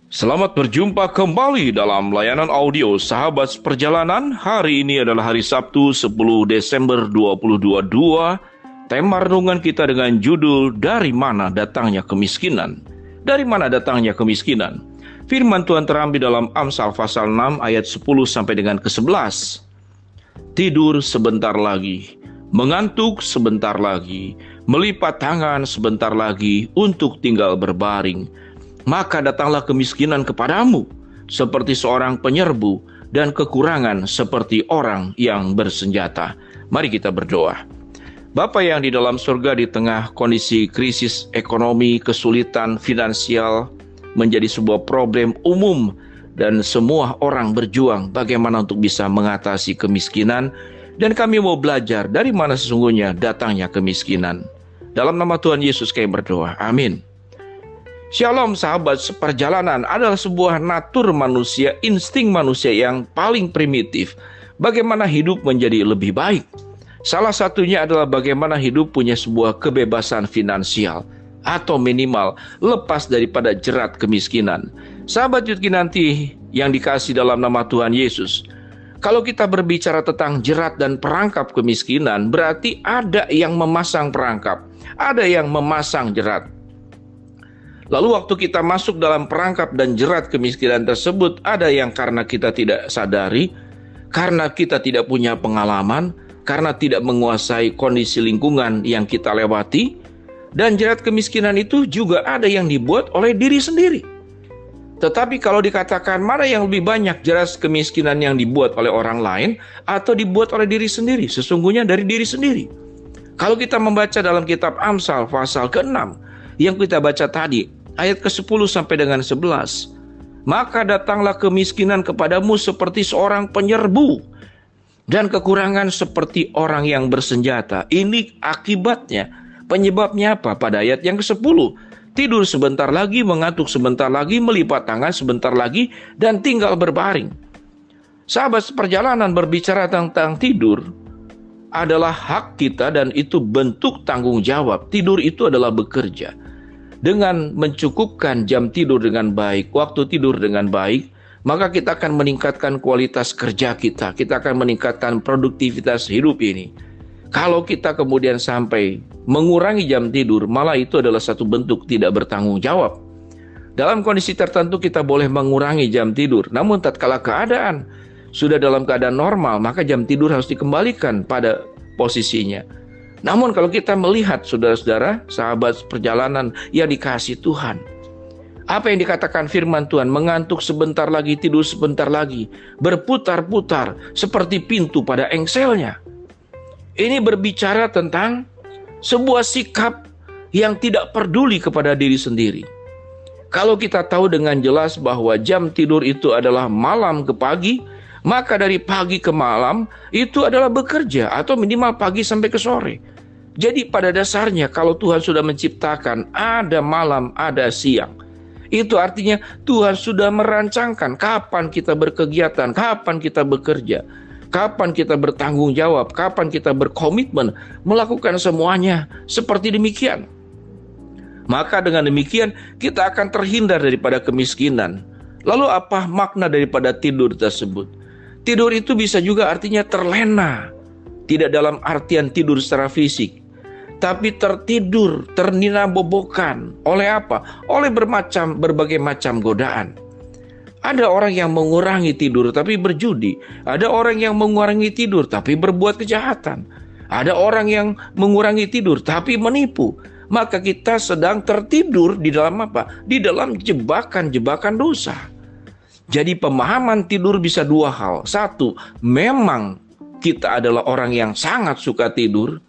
Selamat berjumpa kembali dalam layanan audio Sahabat Perjalanan. Hari ini adalah hari Sabtu 10 Desember 2022. Tema renungan kita dengan judul Dari Mana Datangnya Kemiskinan? Dari mana datangnya kemiskinan? Firman Tuhan terambil dalam Amsal pasal 6 ayat 10 sampai dengan ke-11. Tidur sebentar lagi, mengantuk sebentar lagi, melipat tangan sebentar lagi untuk tinggal berbaring. Maka datanglah kemiskinan kepadamu seperti seorang penyerbu dan kekurangan seperti orang yang bersenjata. Mari kita berdoa. Bapa yang di dalam surga, di tengah kondisi krisis ekonomi, kesulitan finansial menjadi sebuah problem umum dan semua orang berjuang bagaimana untuk bisa mengatasi kemiskinan, dan kami mau belajar dari mana sesungguhnya datangnya kemiskinan. Dalam nama Tuhan Yesus kami berdoa. Amin. Shalom sahabat seperjalanan, adalah sebuah natur manusia, insting manusia yang paling primitif. Bagaimana hidup menjadi lebih baik. Salah satunya adalah bagaimana hidup punya sebuah kebebasan finansial, atau minimal lepas daripada jerat kemiskinan. Sahabat Yudki nanti yang dikasih dalam nama Tuhan Yesus, kalau kita berbicara tentang jerat dan perangkap kemiskinan, berarti ada yang memasang perangkap, ada yang memasang jerat. Lalu waktu kita masuk dalam perangkap dan jerat kemiskinan tersebut, ada yang karena kita tidak sadari, karena kita tidak punya pengalaman, karena tidak menguasai kondisi lingkungan yang kita lewati, dan jerat kemiskinan itu juga ada yang dibuat oleh diri sendiri. Tetapi kalau dikatakan mana yang lebih banyak jerat kemiskinan yang dibuat oleh orang lain atau dibuat oleh diri sendiri, sesungguhnya dari diri sendiri. Kalau kita membaca dalam kitab Amsal pasal ke-6 yang kita baca tadi, ayat ke-10 sampai dengan 11. Maka datanglah kemiskinan kepadamu seperti seorang penyerbu dan kekurangan seperti orang yang bersenjata. Ini akibatnya, penyebabnya apa? Pada ayat yang ke-10. Tidur sebentar lagi, mengantuk sebentar lagi, melipat tangan sebentar lagi, dan tinggal berbaring. Sahabat seperjalanan, berbicara tentang tidur adalah hak kita dan itu bentuk tanggung jawab. Tidur itu adalah bekerja. Dengan mencukupkan jam tidur dengan baik, waktu tidur dengan baik, maka kita akan meningkatkan kualitas kerja kita. Kita akan meningkatkan produktivitas hidup ini. Kalau kita kemudian sampai mengurangi jam tidur, malah itu adalah satu bentuk tidak bertanggung jawab. Dalam kondisi tertentu kita boleh mengurangi jam tidur, namun tatkala keadaan sudah dalam keadaan normal, maka jam tidur harus dikembalikan pada posisinya. Namun kalau kita melihat saudara-saudara, sahabat perjalanan yang dikasihi Tuhan, apa yang dikatakan firman Tuhan, mengantuk sebentar lagi, tidur sebentar lagi, berputar-putar seperti pintu pada engselnya. Ini berbicara tentang sebuah sikap yang tidak peduli kepada diri sendiri. Kalau kita tahu dengan jelas bahwa jam tidur itu adalah malam ke pagi, maka dari pagi ke malam itu adalah bekerja, atau minimal pagi sampai ke sore. Jadi pada dasarnya kalau Tuhan sudah menciptakan ada malam, ada siang, itu artinya Tuhan sudah merancangkan kapan kita berkegiatan, kapan kita bekerja, kapan kita bertanggung jawab, kapan kita berkomitmen melakukan semuanya seperti demikian. Maka dengan demikian kita akan terhindar daripada kemiskinan. Lalu apa makna daripada tidur tersebut? Tidur itu bisa juga artinya terlena. Tidak dalam artian tidur secara fisik, tapi tertidur, ternina-bobokan. Oleh apa? Oleh berbagai macam godaan. Ada orang yang mengurangi tidur tapi berjudi. Ada orang yang mengurangi tidur tapi berbuat kejahatan. Ada orang yang mengurangi tidur tapi menipu. Maka kita sedang tertidur di dalam apa? Di dalam jebakan-jebakan dosa. Jadi pemahaman tidur bisa dua hal. Satu, memang kita adalah orang yang sangat suka tidur,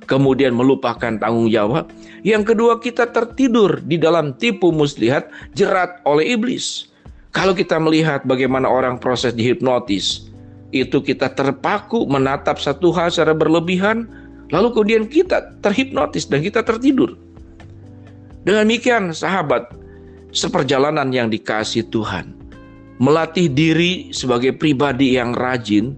kemudian melupakan tanggung jawab. Yang kedua, kita tertidur di dalam tipu muslihat, jerat oleh iblis. Kalau kita melihat bagaimana orang proses dihipnotis, itu kita terpaku menatap satu hal secara berlebihan, lalu kemudian kita terhipnotis dan kita tertidur. Dengan demikian sahabat seperjalanan yang dikasihi Tuhan, melatih diri sebagai pribadi yang rajin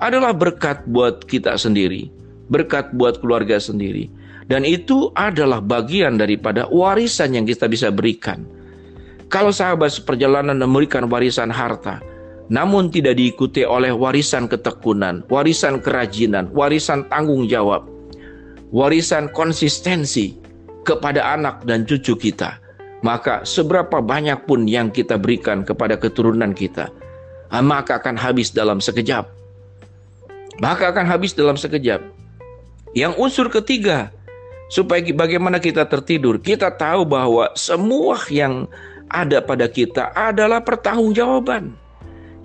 adalah berkat buat kita sendiri, berkat buat keluarga sendiri. Dan itu adalah bagian daripada warisan yang kita bisa berikan. Kalau sahabat seperjalanan memberikan warisan harta, namun tidak diikuti oleh warisan ketekunan, warisan kerajinan, warisan tanggung jawab, warisan konsistensi kepada anak dan cucu kita, maka seberapa banyak pun yang kita berikan kepada keturunan kita, maka akan habis dalam sekejap. Yang unsur ketiga, supaya bagaimana kita tertidur, kita tahu bahwa semua yang ada pada kita adalah pertanggungjawaban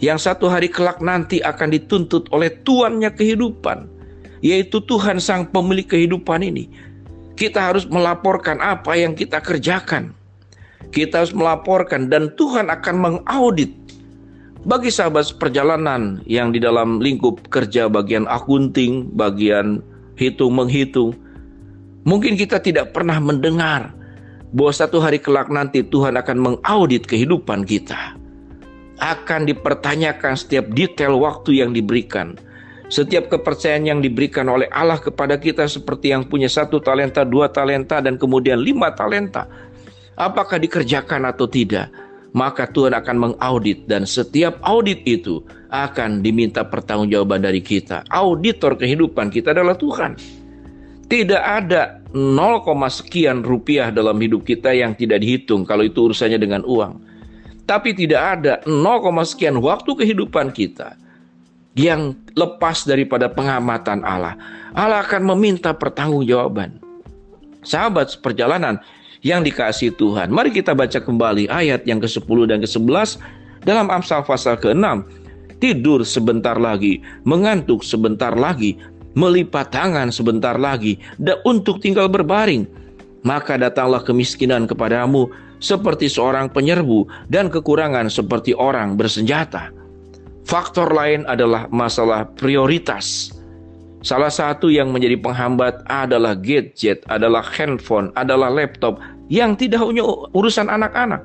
yang satu hari kelak nanti akan dituntut oleh tuannya kehidupan, yaitu Tuhan sang pemilik kehidupan ini. Kita harus melaporkan apa yang kita kerjakan. Kita harus melaporkan dan Tuhan akan mengaudit. Bagi sahabat perjalanan yang di dalam lingkup kerja bagian akunting, bagian hitung-menghitung, mungkin kita tidak pernah mendengar bahwa satu hari kelak nanti Tuhan akan mengaudit kehidupan kita. Akan dipertanyakan setiap detail waktu yang diberikan, setiap kepercayaan yang diberikan oleh Allah kepada kita, seperti yang punya 1 talenta, 2 talenta, dan kemudian 5 talenta. Apakah dikerjakan atau tidak? Maka Tuhan akan mengaudit, dan setiap audit itu akan diminta pertanggungjawaban dari kita. Auditor kehidupan kita adalah Tuhan. Tidak ada 0, sekian rupiah dalam hidup kita yang tidak dihitung kalau itu urusannya dengan uang. Tapi tidak ada 0, sekian waktu kehidupan kita yang lepas daripada pengamatan Allah. Allah akan meminta pertanggungjawaban. Sahabat seperjalanan yang dikasihi Tuhan, mari kita baca kembali ayat yang ke-10 dan ke-11 dalam Amsal pasal ke-6. Tidur sebentar lagi, mengantuk sebentar lagi, melipat tangan sebentar lagi, dan untuk tinggal berbaring. Maka datanglah kemiskinan kepadamu seperti seorang penyerbu, dan kekurangan seperti orang bersenjata. Faktor lain adalah masalah prioritas. Salah satu yang menjadi penghambat adalah gadget, adalah handphone, adalah laptop yang tidak hanya urusan anak-anak.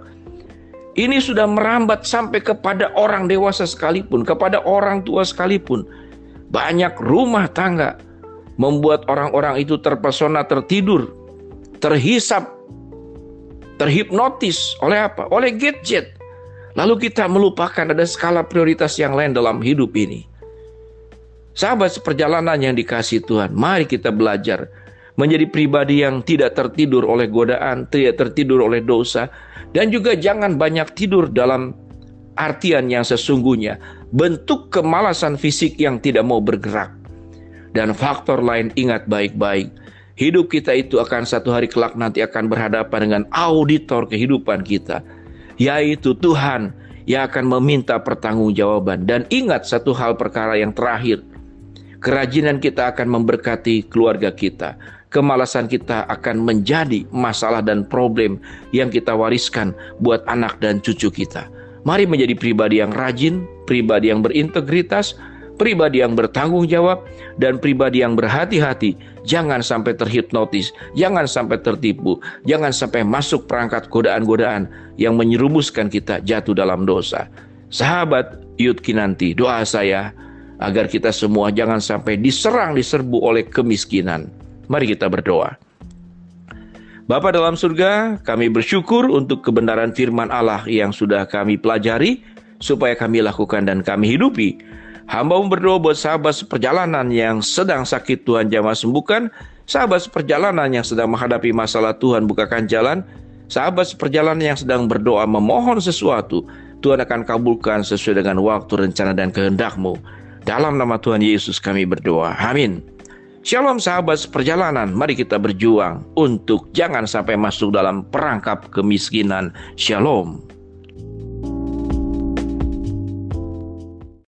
Ini sudah merambat sampai kepada orang dewasa sekalipun, kepada orang tua sekalipun. Banyak rumah tangga membuat orang-orang itu terpesona, tertidur, terhisap, terhipnotis oleh apa? Oleh gadget. Lalu kita melupakan ada skala prioritas yang lain dalam hidup ini. Sahabat seperjalanan yang dikasihi Tuhan, mari kita belajar menjadi pribadi yang tidak tertidur oleh godaan, tidak tertidur oleh dosa, dan juga jangan banyak tidur dalam artian yang sesungguhnya, bentuk kemalasan fisik yang tidak mau bergerak. Dan faktor lain, ingat baik-baik, hidup kita itu akan satu hari kelak nanti akan berhadapan dengan auditor kehidupan kita, yaitu Tuhan yang akan meminta pertanggungjawaban. Dan ingat satu hal perkara yang terakhir, kerajinan kita akan memberkati keluarga kita, kemalasan kita akan menjadi masalah dan problem yang kita wariskan buat anak dan cucu kita. Mari menjadi pribadi yang rajin, pribadi yang berintegritas, pribadi yang bertanggung jawab, dan pribadi yang berhati-hati. Jangan sampai terhipnotis, jangan sampai tertipu, jangan sampai masuk perangkat godaan-godaan yang menyerumuskan kita jatuh dalam dosa. Sahabat Yud Kinanti, doa saya agar kita semua jangan sampai diserbu oleh kemiskinan. Mari kita berdoa. Bapa dalam surga, kami bersyukur untuk kebenaran firman Allah yang sudah kami pelajari, supaya kami lakukan dan kami hidupi. Hamba-Mu berdoa buat sahabat seperjalanan yang sedang sakit, Tuhan jamah sembuhkan. Sahabat seperjalanan yang sedang menghadapi masalah, Tuhan bukakan jalan. Sahabat seperjalanan yang sedang berdoa memohon sesuatu, Tuhan akan kabulkan sesuai dengan waktu, rencana, dan kehendak-Mu. Dalam nama Tuhan Yesus kami berdoa. Amin. Shalom sahabat seperjalanan, mari kita berjuang untuk jangan sampai masuk dalam perangkap kemiskinan. Shalom.